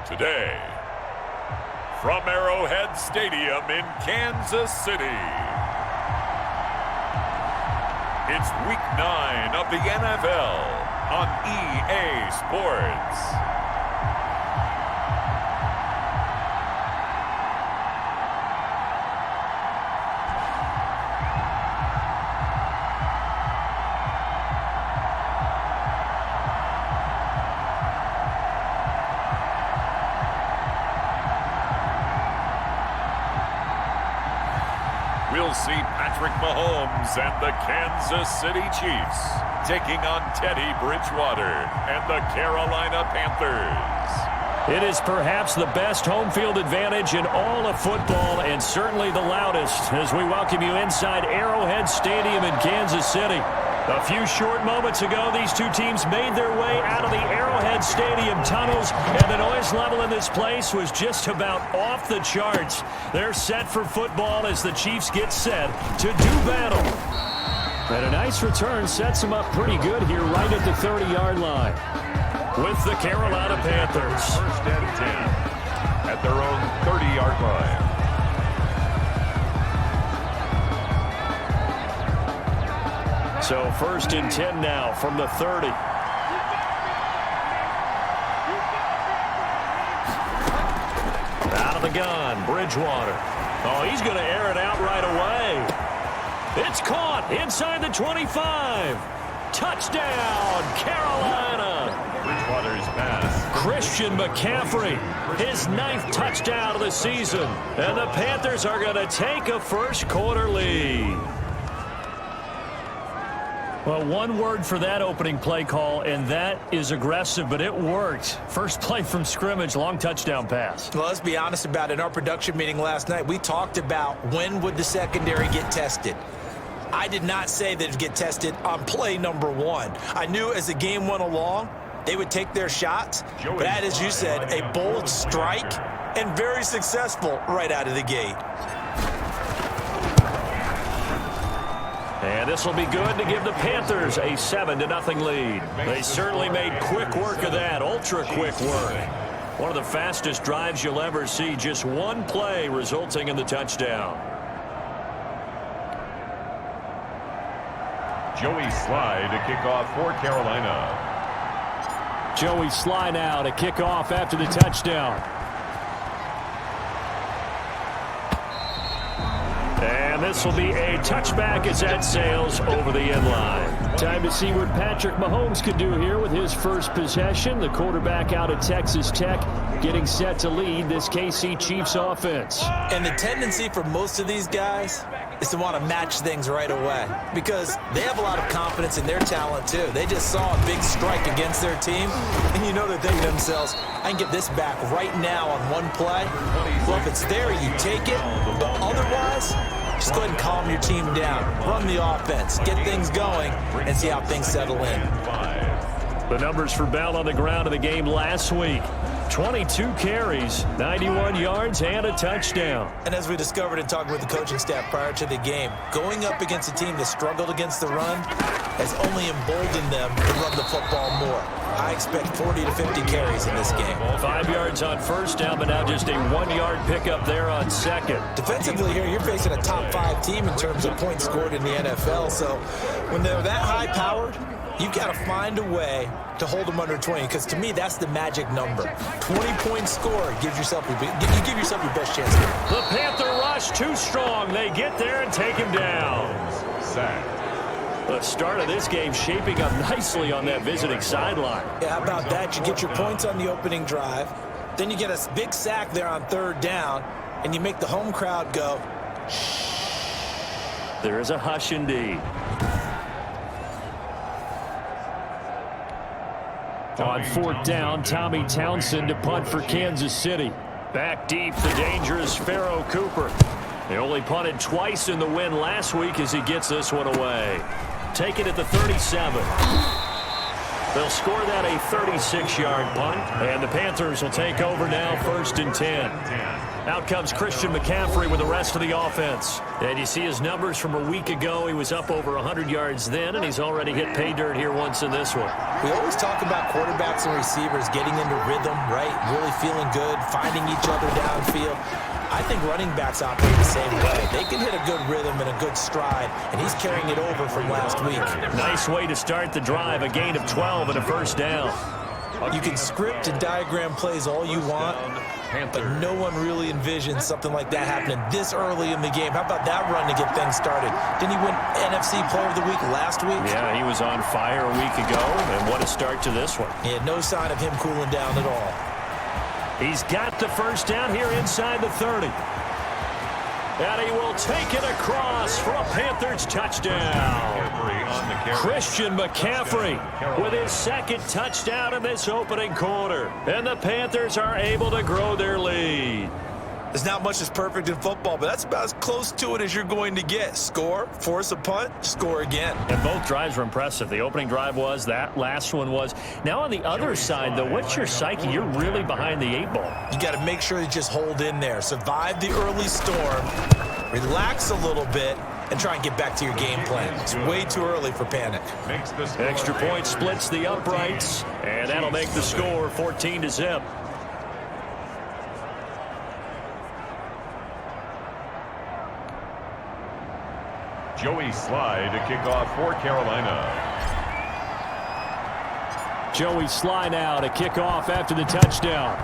Today, from Arrowhead Stadium in Kansas City, it's Week 9 of the NFL on EA Sports. We'll see Patrick Mahomes and the Kansas City Chiefs taking on Teddy Bridgewater and the Carolina Panthers. It is perhaps the best home field advantage in all of football, and certainly the loudest, as we welcome you inside Arrowhead Stadium in Kansas City. A few short moments ago, these two teams made their way out of the Arrowhead Stadium tunnels, and the noise level in this place was just about off the charts. They're set for football as the Chiefs get set to do battle. And a nice return sets them up pretty good here right at the 30-yard line with the Carolina Panthers. First and 10 at their own 30-yard line. So first and 10 now from the 30. Out of the gun, Bridgewater. Oh, he's going to air it out right away. It's caught inside the 25. Touchdown, Carolina. Bridgewater's pass. Christian McCaffrey, his 9th touchdown of the season. And the Panthers are going to take a first quarter lead. Well, one word for that opening play call, and that is aggressive, but it worked. First play from scrimmage, long touchdown pass. Well, let's be honest about it. In our production meeting last night, we talked about when would the secondary get tested. I did not say that it would get tested on play number 1. I knew as the game went along, they would take their shots. But that, as you said, a bold strike and very successful right out of the gate. And this will be good to give the Panthers a 7-0 lead. They certainly made quick work of that, ultra-quick work. One of the fastest drives you'll ever see, just one play resulting in the touchdown. Joey Slye to kick off for Carolina. Joey Slye now to kick off after the touchdown. And this will be a touchback as that sails over the end line. Time to see what Patrick Mahomes could do here with his first possession. The quarterback out of Texas Tech getting set to lead this KC Chiefs offense. And the tendency for most of these guys is to want to match things right away because they have a lot of confidence in their talent too. They just saw a big strike against their team, and you know they're thinking to themselves, I can get this back right now on one play. Well, if it's there, you take it, but otherwise, just go ahead and calm your team down. Run the offense, get things going, and see how things settle in. The numbers for Bell on the ground in the game last week. 22 carries, 91 yards, and a touchdown. And as we discovered in talking with the coaching staff prior to the game, going up against a team that struggled against the run has only emboldened them to run the football more. I expect 40 to 50 carries in this game. 5 yards on first down, but now just a 1-yard pickup there on second. Defensively here, you're facing a top 5 team in terms of points scored in the NFL. So when they're that high-powered, you've got to find a way to hold them under 20, because to me, that's the magic number. 20-point score gives yourself you give yourself your best chance. The Panther rush too strong. They get there and take him down. Sack. The start of this game shaping up nicely on that visiting sideline. Yeah, how about that? You get your points on the opening drive, then you get a big sack there on 3rd down, and you make the home crowd go, shh. There is a hush indeed. On 4th down, Tommy Townsend to punt for Kansas City. Back deep, the dangerous Pharaoh Cooper. They only punted twice in the win last week as he gets this one away. Take it at the 37. They'll score that a 36-yard punt, and the Panthers will take over now, 1st and 10. Out comes Christian McCaffrey with the rest of the offense. And you see his numbers from a week ago. He was up over 100 yards then, and he's already hit pay dirt here once in this one. We always talk about quarterbacks and receivers getting into rhythm, right? Really feeling good, finding each other downfield. I think running backs operate the same way. They can hit a good rhythm and a good stride, and he's carrying it over from last week. Nice way to start the drive, a gain of 12 and a first down. You can script and diagram plays all you want, but no one really envisions something like that happening this early in the game. How about that run to get things started? Didn't he win NFC Player of the Week last week? Yeah, he was on fire a week ago, and what a start to this one. Yeah, no sign of him cooling down at all. He's got the first down here inside the 30. And he will take it across for a Panthers touchdown. Christian McCaffrey with his second touchdown in this opening quarter. And the Panthers are able to grow their lead. There's not much that's perfect in football, but that's about as close to it as you're going to get. Score, force a punt, score again. And both drives were impressive. The opening drive was, that last one was. Now on the other side, though, what's your psyche? You're really behind the 8 ball. You got to make sure you just hold in there. Survive the early storm, relax a little bit, and try and get back to your game plan. It's way too early for panic. Extra point splits the uprights, and that'll make the score 14-0. Joey Slye to kick off for Carolina. Joey Slye now to kick off after the touchdown.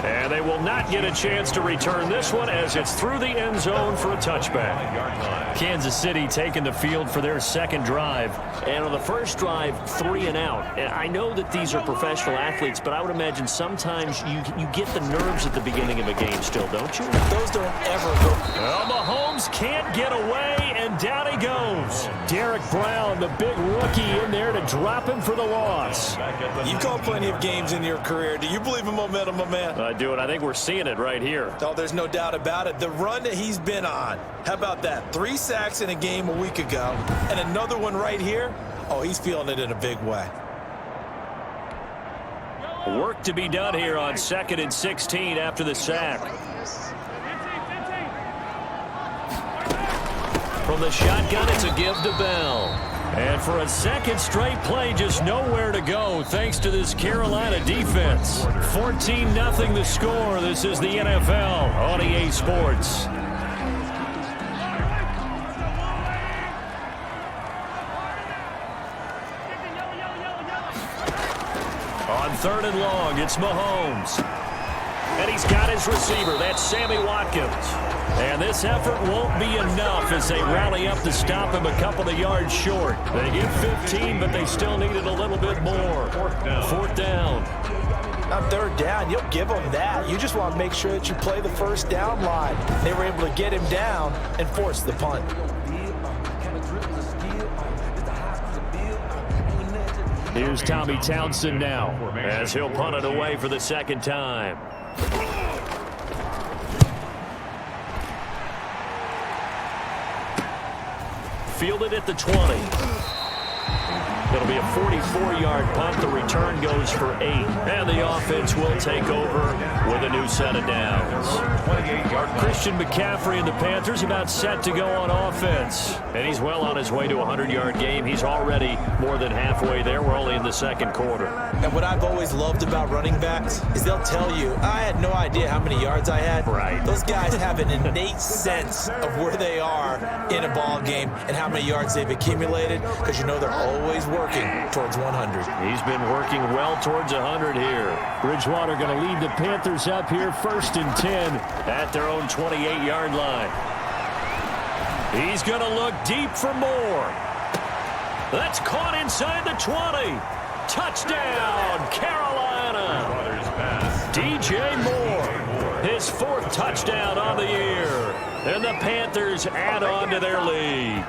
And they will not get a chance to return this one as it's through the end zone for a touchback. Kansas City taking the field for their second drive. And on the first drive, 3 and out. And I know that these are professional athletes, but I would imagine sometimes you get the nerves at the beginning of a game still, don't you? Those don't ever go. Well, Mahomes can't get away, and down he goes. Derek Brown, the big rookie, in there to drop him for the loss. You've called plenty of games in your career. Do you believe in momentum, my man? I do, and I think we're seeing it right here. Oh, there's no doubt about it. The run that he's been on. How about that? 3 sacks in a game a week ago, and another one right here. Oh, he's feeling it in a big way. Work to be done here on 2nd and 16 after the sack. From the shotgun, it's a give to Bell. And for a second straight play, just nowhere to go thanks to this Carolina defense. 14-0 the score. This is the NFL on EA Sports. On 3rd and long, it's Mahomes. And he's got his receiver. That's Sammy Watkins. And this effort won't be enough as they rally up to stop him a couple of yards short. They get 15, but they still needed a little bit more. 4th down. On 3rd down, you'll give them that. You just want to make sure that you play the first down line. They were able to get him down and force the punt. Here's Tommy Townsend now as he'll punt it away for the second time. Fielded at the 20. It'll be a 44-yard punt. The return goes for 8. And the offense will take over with a new set of downs. Christian McCaffrey and the Panthers about set to go on offense. And he's well on his way to a 100-yard game. He's already more than halfway there. We're only in the second quarter. And what I've always loved about running backs is they'll tell you, I had no idea how many yards I had. Right. Those guys have an innate sense of where they are in a ball game and how many yards they've accumulated because you know they're always working towards 100. He's been working well towards 100 here. Bridgewater going to lead the Panthers up here 1st and 10 at their own 28-yard line. He's going to look deep for more. That's caught inside the 20. Touchdown, Carolina. DJ Moore, his 4th touchdown on the year. And the Panthers add on to their lead.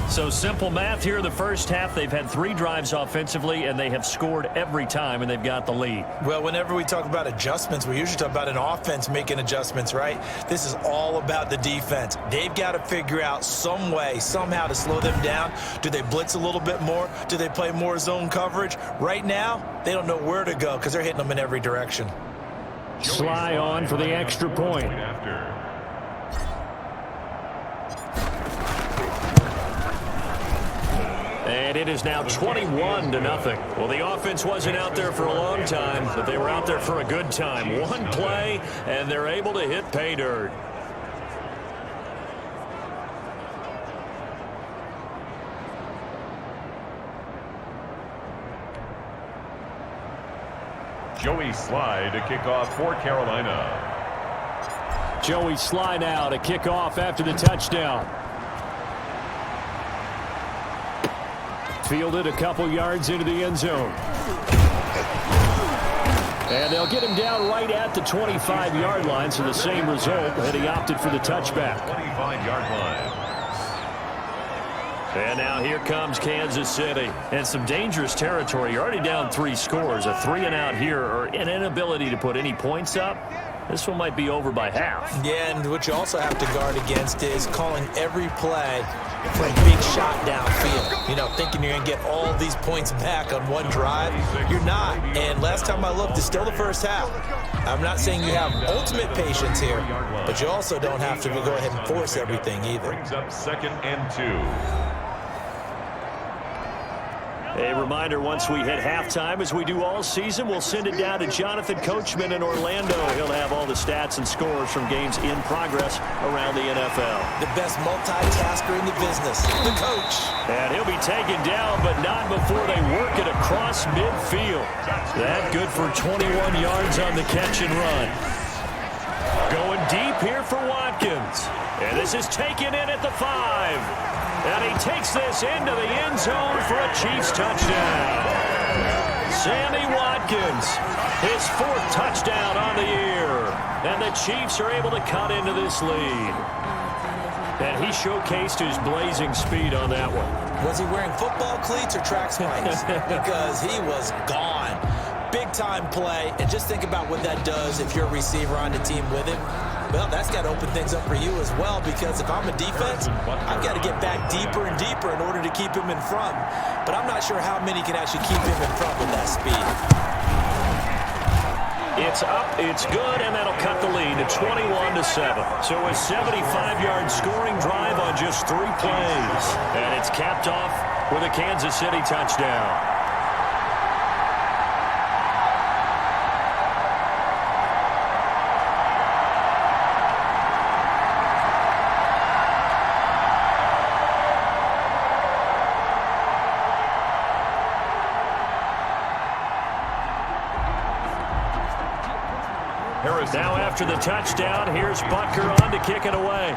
So simple math here in the first half. They've had 3 drives offensively, and they have scored every time, and they've got the lead. Well, whenever we talk about adjustments, we usually talk about an offense making adjustments, right? This is all about the defense. They've got to figure out some way, somehow to slow them down. Do they blitz a little bit more? Do they play more zone coverage? Right now, they don't know where to go because they're hitting them in every direction. Sly on for the extra point. And it is now 21-0. Well, the offense wasn't out there for a long time, but they were out there for a good time. One play, and they're able to hit pay dirt. Joey Sly to kick off for Carolina. Joey Sly now to kick off after the touchdown. Fielded a couple yards into the end zone. And they'll get him down right at the 25-yard line, so the same result, and he opted for the touchback. 25-yard line. And now here comes Kansas City. And some dangerous territory. You're already down 3 scores. A 3-and-out here, or an inability to put any points up. This one might be over by half. Yeah, and what you also have to guard against is calling every play for a big shot downfield. You know, thinking you're going to get all these points back on one drive. You're not. And last time I looked, it's still the first half. I'm not saying you have ultimate patience here, but you also don't have to go ahead and force everything either. Brings up 2nd and 2. A reminder, once we hit halftime, as we do all season, we'll send it down to Jonathan Coachman in Orlando. He'll have all the stats and scores from games in progress around the NFL. The best multitasker in the business, the coach. And he'll be taken down, but not before they work it across midfield. That good for 21 yards on the catch and run. Going deep here for Watkins. And this is taken in at the 5. And he takes this into the end zone for a Chiefs touchdown. Sammy Watkins, his 4th touchdown on the year. And the Chiefs are able to cut into this lead. And he showcased his blazing speed on that one. Was he wearing football cleats or track spikes? Because he was gone. Big-time play. And just think about what that does if you're a receiver on the team with him. Well, that's got to open things up for you as well, because if I'm a defense, I've got to get back deeper and deeper in order to keep him in front. But I'm not sure how many can actually keep him in front with that speed. It's up, it's good, and that'll cut the lead to 21-7. So a 75-yard scoring drive on just 3 plays. And it's capped off with a Kansas City touchdown. Now after the touchdown, here's Butker on to kick it away.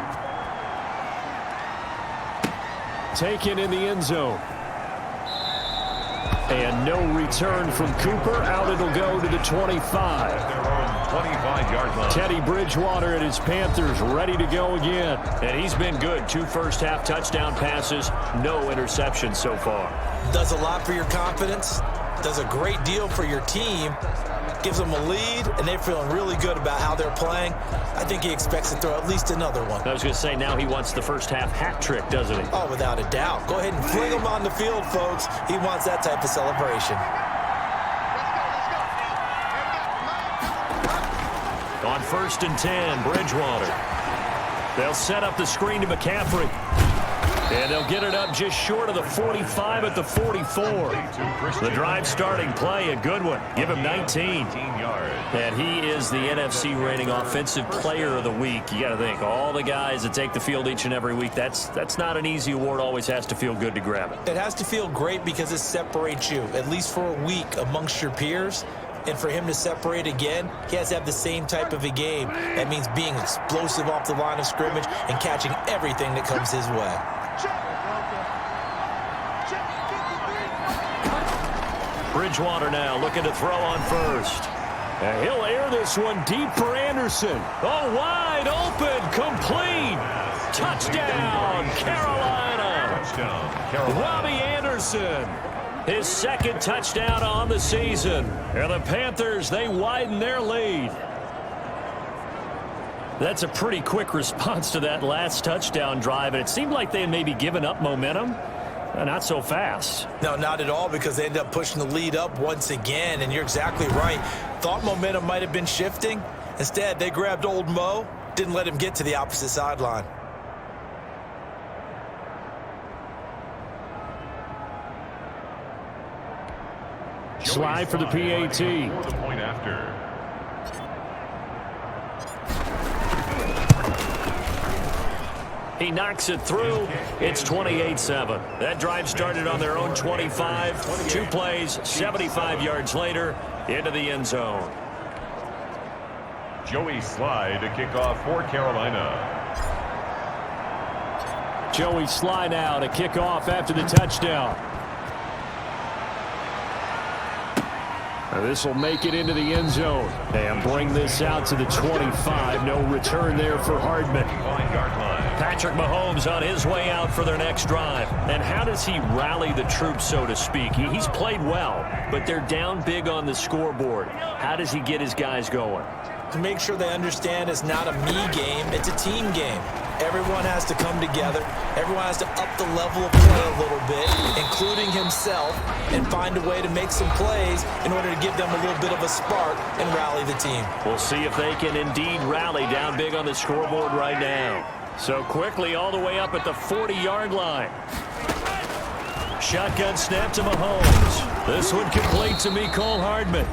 Taken in the end zone. And no return from Cooper. Out it'll go to the 25. 25-yard line. Teddy Bridgewater and his Panthers ready to go again. And he's been good. 2 first-half touchdown passes. No interceptions so far. Does a lot for your confidence. Does a great deal for your team. Gives them a lead, and they're feeling really good about how they're playing. I think he expects to throw at least another one. I was going to say, now he wants the first-half hat trick, doesn't he? Oh, without a doubt. Go ahead and fling him on the field, folks. He wants that type of celebration. On 1st and 10, Bridgewater. They'll set up the screen to McCaffrey. And they'll get it up just short of the 45 at the 44. The drive starting play, a good one. Give him 19. And he is the NFC reigning offensive player of the week. You got to think, all the guys that take the field each and every week, that's not an easy award. Always has to feel good to grab it. It has to feel great because it separates you, at least for a week, amongst your peers. And for him to separate again, he has to have the same type of a game. That means being explosive off the line of scrimmage and catching everything that comes his way. Bridgewater now looking to throw on 1st. And he'll air this one deep for Anderson. Oh, wide open, complete. Touchdown, Carolina. touchdown. Robbie Anderson, his second touchdown on the season. And the Panthers, they widen their lead. That's a pretty quick response to that last touchdown drive, and it seemed like they had maybe given up momentum. Not so fast. No, not at all, because they ended up pushing the lead up once again, and you're exactly right. Thought momentum might have been shifting. Instead, they grabbed old Mo, didn't let him get to the opposite sideline. Slide for the PAT. The point after. He knocks it through. It's 28-7. That drive started on their own 25. 2 plays, 75 yards later, into the end zone. Joey Slye to kick off for Carolina. Joey Slye now to kick off after the touchdown. This will make it into the end zone and bring this out to the 25. No return there for Hardman. Patrick Mahomes on his way out for their next drive. And how does he rally the troops, so to speak? He's played well, but they're down big on the scoreboard. How does he get his guys going? To make sure they understand it's not a me game, it's a team game. Everyone has to come together. Everyone has to up the level of play a little bit, including himself, and find a way to make some plays in order to give them a little bit of a spark and rally the team. We'll see if they can indeed rally down big on the scoreboard right now. So quickly all the way up at the 40-yard line. Shotgun snap to Mahomes. This one complete to Mecole Hardman.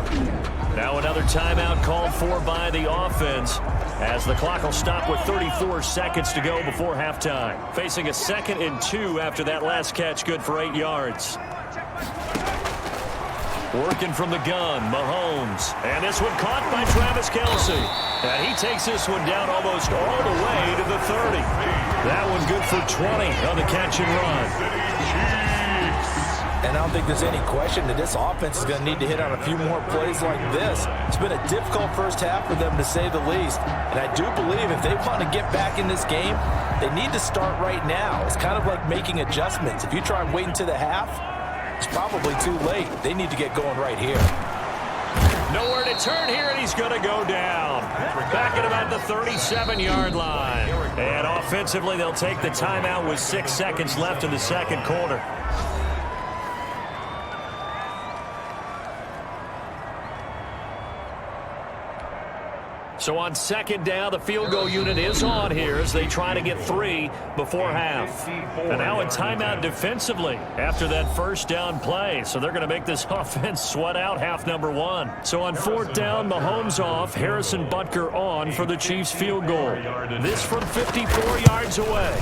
Now another timeout called for by the offense, as the clock will stop with 34 seconds to go before halftime. Facing a 2nd and 2 after that last catch, good for 8 yards. Working from the gun, Mahomes. And this one caught by Travis Kelce. And he takes this one down almost all the way to the 30. That one good for 20 on the catch and run. And I don't think there's any question that this offense is going to need to hit on a few more plays like this. It's been a difficult first half for them, to say the least. And I do believe if they want to get back in this game, they need to start right now. It's kind of like making adjustments. If you try and wait until the half, it's probably too late. They need to get going right here. Nowhere to turn here, and he's going to go down. Back at about the 37-yard line. And offensively, they'll take the timeout with 6 seconds left in the second quarter. So on second down, the field goal unit is on here as they try to get 3 before half. And now in timeout defensively after that first down play. So they're going to make this offense sweat out half number 1. So on 4th down, Mahomes off, Harrison Butker on for the Chiefs field goal. This from 54 yards away.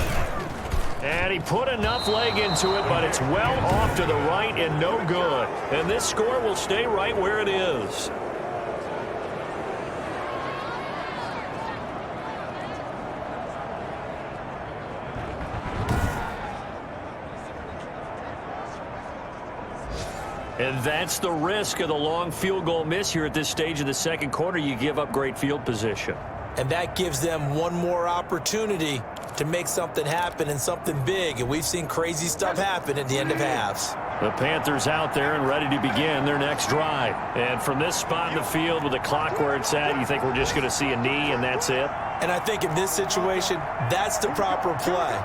And he put enough leg into it, but it's well off to the right and no good. And this score will stay right where it is. And that's the risk of the long field goal miss here at this stage of the second quarter. You give up great field position. And that gives them one more opportunity to make something happen and something big. And we've seen crazy stuff happen at the end of halves. The Panthers out there and ready to begin their next drive. And from this spot in the field with the clock where it's at, you think we're just going to see a knee and that's it? And I think in this situation, that's the proper play.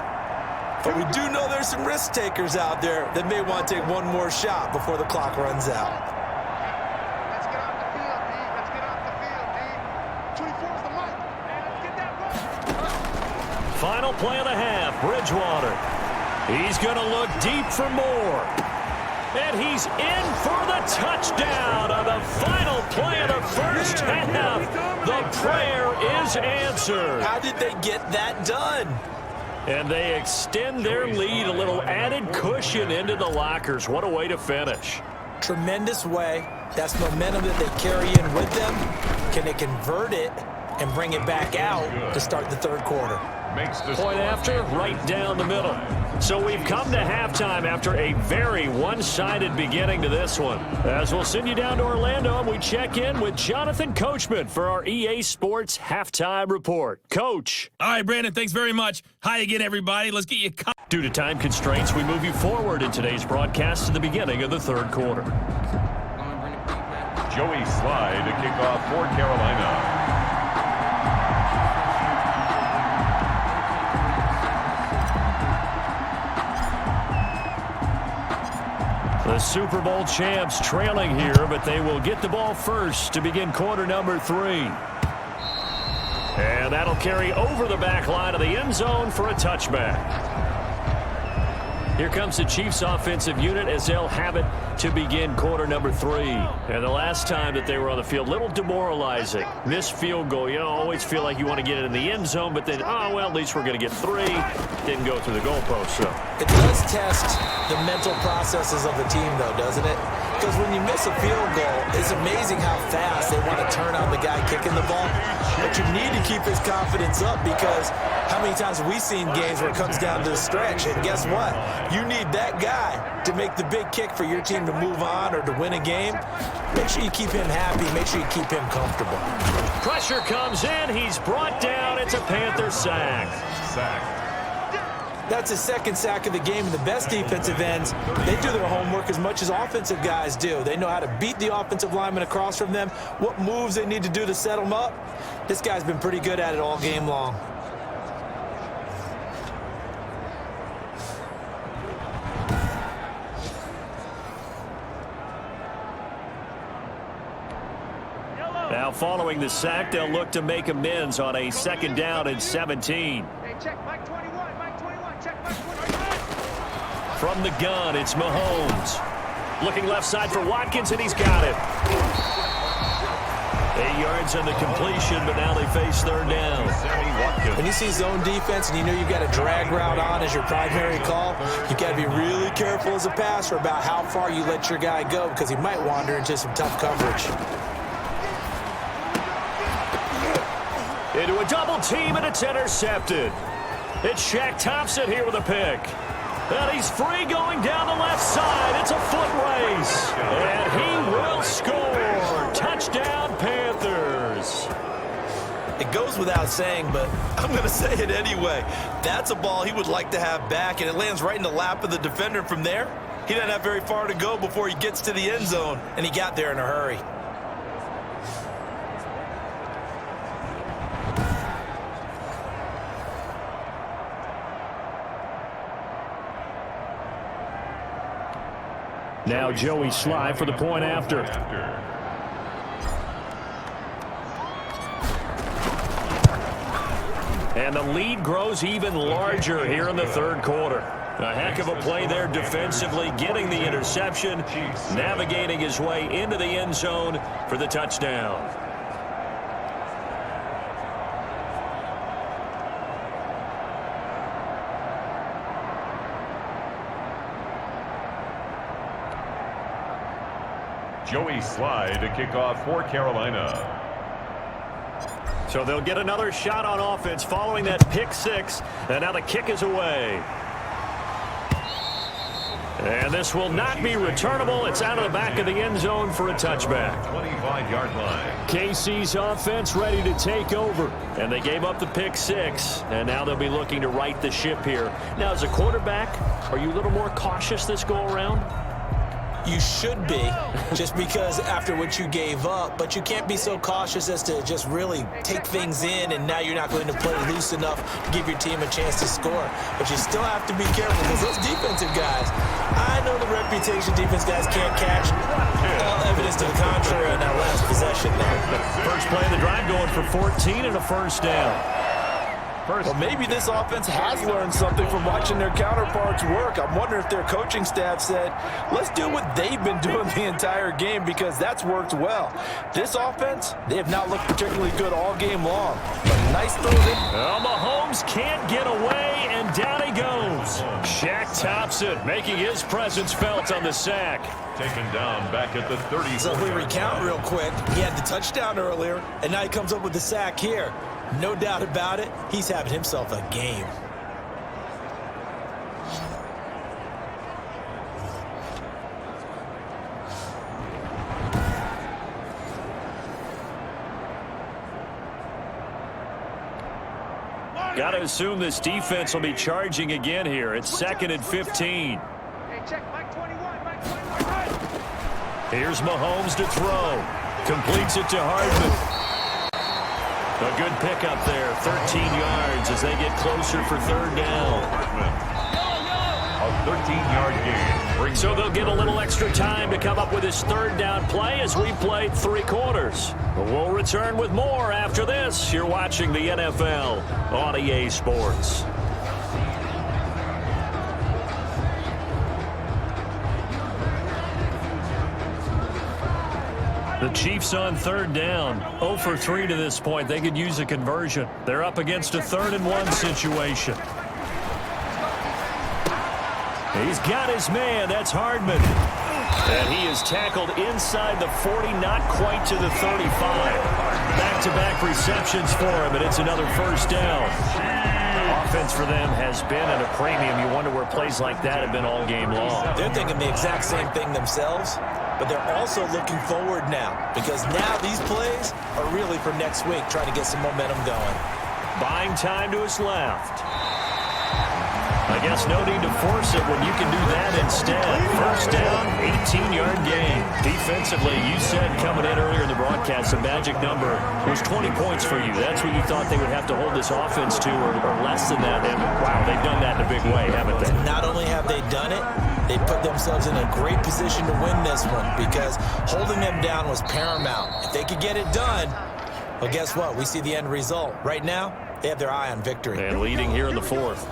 But we do know there's some risk takers out there that may want to take one more shot before the clock runs out. Let's get off the field, D. Let's get off the field, D. 24's the mic. Hey, let's get that ball. Final play of the half, Bridgewater. He's going to look deep for more. And he's in for the touchdown on the final play of the first half. The prayer is answered. How did they get that done? And they extend their lead, a little added cushion into the lockers. What a way to finish. Tremendous way. That's momentum that they carry in with them. Can they convert it and bring it back out to start the third quarter? Point after, right down the middle. So we've come to halftime after a very one-sided beginning to this one. As we'll send you down to Orlando, and we check in with Jonathan Coachman for our EA Sports Halftime Report. Coach. All right, Brandon, thanks very much. Hi again, everybody. Let's get you caught. Due to time constraints, we move you forward in today's broadcast to the beginning of the third quarter. Joey Slye to kick off for Carolina. The Super Bowl champs trailing here, but they will get the ball first to begin quarter number 3. And that'll carry over the back line of the end zone for a touchback. Here comes the Chiefs offensive unit as they'll have it to begin quarter number 3. And the last time that they were on the field, a little demoralizing. Missed field goal. You always feel like you want to get it in the end zone, but then, oh, well, at least we're going to get 3. Didn't go through the goalpost, so. It does test the mental processes of the team, though, doesn't it? Because when you miss a field goal, it's amazing how fast they want to turn on the guy kicking the ball. But you need to keep his confidence up, because how many times have we seen games where it comes down to the stretch? And guess what? You need that guy to make the big kick for your team to move on or to win a game. Make sure you keep him happy. Make sure you keep him comfortable. Pressure comes in. He's brought down. It's a Panther sack. That's his second sack of the game, and the best defensive ends, they do their homework as much as offensive guys do. They know how to beat the offensive lineman across from them, what moves they need to do to set them up. This guy's been pretty good at it all game long. Now following the sack, they'll look to make amends on a 2nd down and 17. Hey, check Mike 21, Mike 21, check Mike 21. From the gun, it's Mahomes. Looking left side for Watkins, and he's got it. 8 yards on the completion, but now they face 3rd down. When you see zone defense and you know you've got a drag route on as your primary call, you've got to be really careful as a passer about how far you let your guy go, because he might wander into some tough coverage. Into a double team, and it's intercepted. It's Shaq Thompson here with a pick. And he's free going down the left side. It's a foot race. And he will score. Touchdown, Panthers. It goes without saying, but I'm going to say it anyway. That's a ball he would like to have back, and it lands right in the lap of the defender. From there, he didn't have very far to go before he gets to the end zone, and he got there in a hurry. Now Joey Slye for the point after. And the lead grows even larger here in the 3rd quarter. A heck of a play there defensively, getting the interception, navigating his way into the end zone for the touchdown. Joey Slye to kick off for Carolina. So they'll get another shot on offense following that pick 6. And now the kick is away. And this will not be returnable. It's out of the back of the end zone for a touchback. 25-yard line. KC's offense ready to take over. And they gave up the pick 6. And now they'll be looking to right the ship here. Now, as a quarterback, are you a little more cautious this go-around? You should be, just because after what you gave up, but you can't be so cautious as to just really take things in, and now you're not going to play loose enough to give your team a chance to score. But you still have to be careful, because those defensive guys, I know the reputation defense guys can't catch. All evidence to the contrary on that last possession there. First play of the drive going for 14 and a 1st down. Well, maybe this offense has learned something from watching their counterparts work. I'm wondering if their coaching staff said, let's do what they've been doing the entire game, because that's worked well. This offense, they have not looked particularly good all game long. But nice throws in. Well, Mahomes can't get away, and down he goes. Shaq Thompson making his presence felt on the sack. Taken down back at the 30. So if we recount real quick, he had the touchdown earlier, and now he comes up with the sack here. No doubt about it, he's having himself a game. Got to assume this defense will be charging again here. It's 2nd and 15. Hey, check Mike 21. Mike 21. Right. Here's Mahomes to throw. Completes it to Hardman. A good pickup there. 13 yards as they get closer for 3rd down. A 13-yard gain. So they'll get a little extra time to come up with his 3rd down play as we played 3 quarters. But we'll return with more after this. You're watching the NFL on EA Sports. The Chiefs on 3rd down. 0 for 3 to this point. They could use a conversion. They're up against a 3rd and 1 situation. He's got his man. That's Hardman. And he is tackled inside the 40, not quite to the 35. Back-to-back receptions for him, and it's another 1st down. Offense for them has been at a premium. You wonder where plays like that have been all game long. They're thinking the exact same thing themselves, but they're also looking forward now because now these plays are really for next week, trying to get some momentum going. Buying time to his left. I guess no need to force it when you can do that instead. 1st down, 18-yard gain. Defensively, you said coming in earlier in the broadcast, the magic number was 20 points for you. That's what you thought they would have to hold this offense to or less than that. And, wow, they've done that in a big way, haven't they? Not only have they done it, they put themselves in a great position to win this one because holding them down was paramount. If they could get it done, well, guess what? We see the end result. Right now, they have their eye on victory. And leading here in the 4th.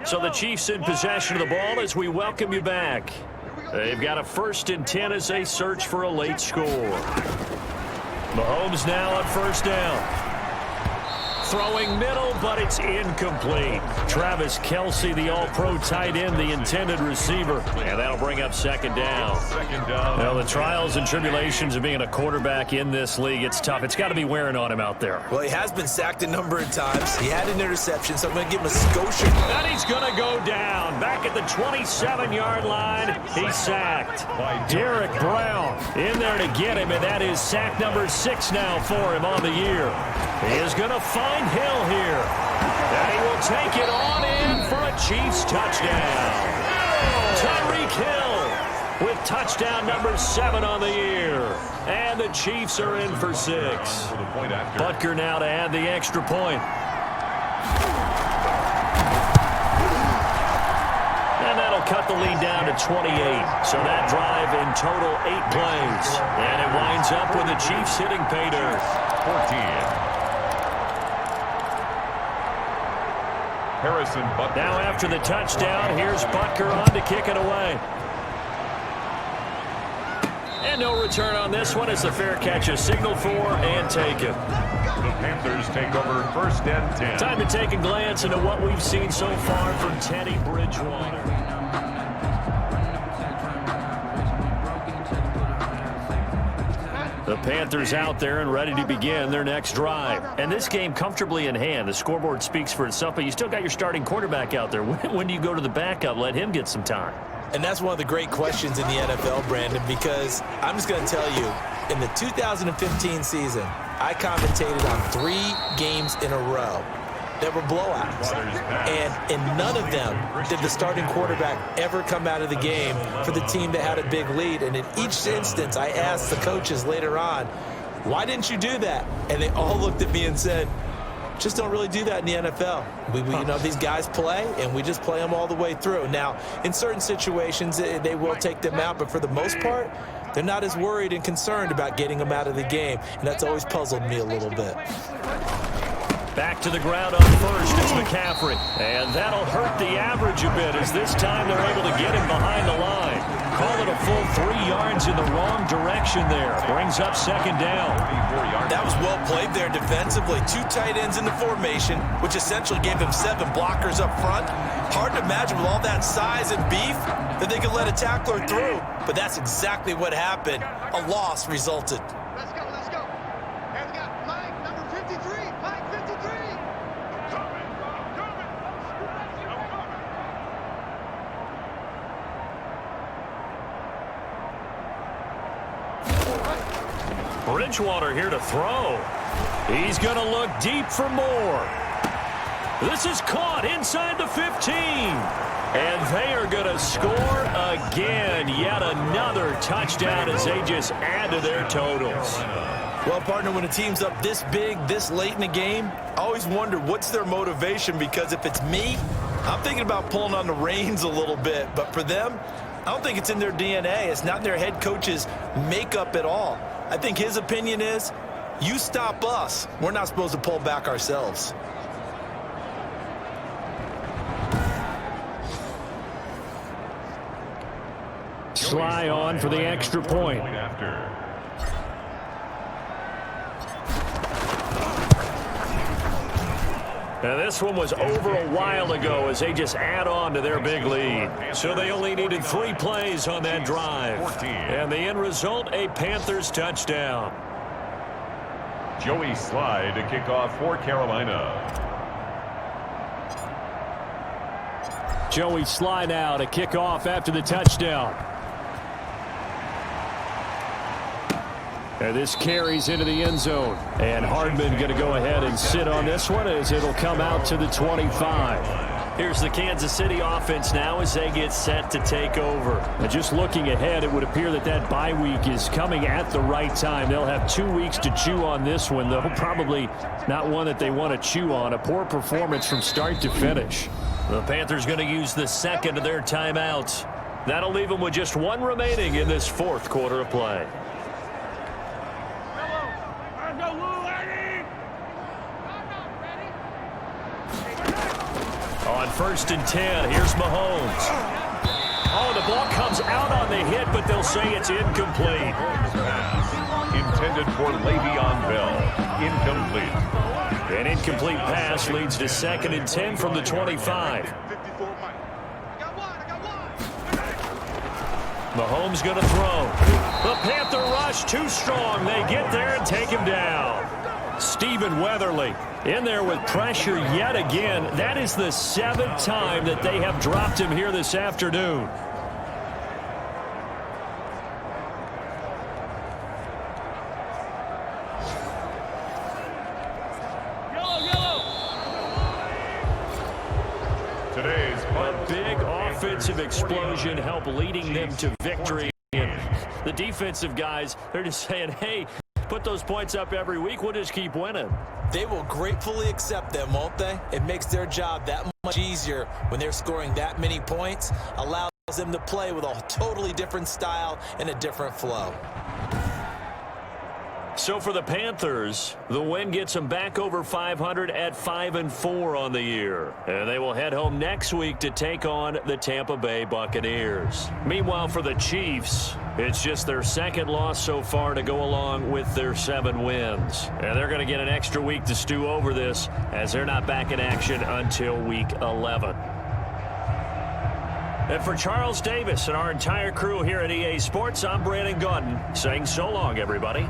So the Chiefs in possession of the ball as we welcome you back. They've got a 1st and 10 as they search for a late score. Mahomes now on 1st down. Throwing middle, but it's incomplete. Travis Kelce, the all-pro tight end, the intended receiver. And that'll bring up 2nd down. Well, the trials and tribulations of being a quarterback in this league, it's tough. It's got to be wearing on him out there. Well, he has been sacked a number of times. He had an interception, so I'm going to give him a Scotia. And he's going to go down. Back at the 27-yard line, he's sacked. Derek Brown in there to get him, and that is sack number 6 now for him on the year. He is going to find Hill here. And he will take it on in for a Chiefs touchdown. Tyreek Hill with touchdown number 7 on the year. And the Chiefs are in for 6. Butker now to add the extra point. And that'll cut the lead down to 28. So that drive in total 8 plays. And it winds up with the Chiefs hitting pay dirt. 14. Harrison Butker. Now after the touchdown, here's Butker on to kick it away. And no return on this one as the fair catch is signaled for and taken. The Panthers take over 1st and 10. Time to take a glance into what we've seen so far from Teddy Bridgewater. The Panthers out there and ready to begin their next drive. And this game comfortably in hand. The scoreboard speaks for itself, but you still got your starting quarterback out there. When do you go to the backup? Let him get some time. And that's one of the great questions in the NFL, Brandon, because I'm just going to tell you, in the 2015 season, I commentated on 3 games in a row that were blowouts. And in none of them did the starting quarterback ever come out of the game for the team that had a big lead. And in each instance, I asked the coaches later on, why didn't you do that? And they all looked at me and said, just don't really do that in the NFL. We you know, these guys play, and we just play them all the way through. Now, in certain situations, they will take them out, but for the most part, they're not as worried and concerned about getting them out of the game, and that's always puzzled me a little bit. Back to the ground on 1st, it's McCaffrey. And that'll hurt the average a bit as this time they're able to get him behind the line. Call it a full 3 yards in the wrong direction there. Brings up 2nd down. That was well played there defensively. 2 tight ends in the formation, which essentially gave them 7 blockers up front. Hard to imagine with all that size and beef that they could let a tackler through. But that's exactly what happened. A loss resulted. Let's go, let's go. And we got Mike, number 53. Mike, 53. Bridgewater here to throw. He's going to look deep for more. This is caught inside the 15. And they are going to score again. Yet another touchdown as they just add to their totals. Well, partner, when a team's up this big, this late in the game, I always wonder what's their motivation, because if it's me, I'm thinking about pulling on the reins a little bit. But for them, I don't think it's in their DNA. It's not in their head coach's makeup at all. I think his opinion is, you stop us, we're not supposed to pull back ourselves. Sly on for the extra point. Now this one was over a while ago as they just add on to their big lead. So they only needed 3 plays on that drive. And the end result, a Panthers touchdown. Joey Sly to kick off for Carolina. Joey Sly now to kick off after the touchdown. And this carries into the end zone. And Hardman going to go ahead and sit on this one as it'll come out to the 25. Here's the Kansas City offense now as they get set to take over. And just looking ahead, it would appear that that bye week is coming at the right time. They'll have 2 weeks to chew on this one, though probably not one that they want to chew on. A poor performance from start to finish. The Panthers going to use the second of their timeouts. That'll leave them with just 1 remaining in this 4th quarter of play. On 1st and 10, here's Mahomes. Oh, the ball comes out on the hit, but they'll say it's incomplete. Intended for Le'Veon Bell. Incomplete. An incomplete pass leads to 2nd and 10 from the 25. Mahomes going to throw. The Panther rush too strong. They get there and take him down. Stephen Weatherly in there with pressure yet again. That is the 7th time that they have dropped him here this afternoon. Today's A big offensive explosion help leading them to victory. And the defensive guys, they're just saying, hey, put those points up every week. We'll just keep winning. They will gratefully accept them, won't they? It makes their job that much easier when they're scoring that many points. Allows them to play with a totally different style and a different flow. So for the Panthers, the win gets them back over 500 at 5-4 on the year. And they will head home next week to take on the Tampa Bay Buccaneers. Meanwhile, for the Chiefs, it's just their 2nd loss so far to go along with their 7 wins. And they're going to get an extra week to stew over this as they're not back in action until week 11. And for Charles Davis and our entire crew here at EA Sports, I'm Brandon Gaudin saying so long, everybody.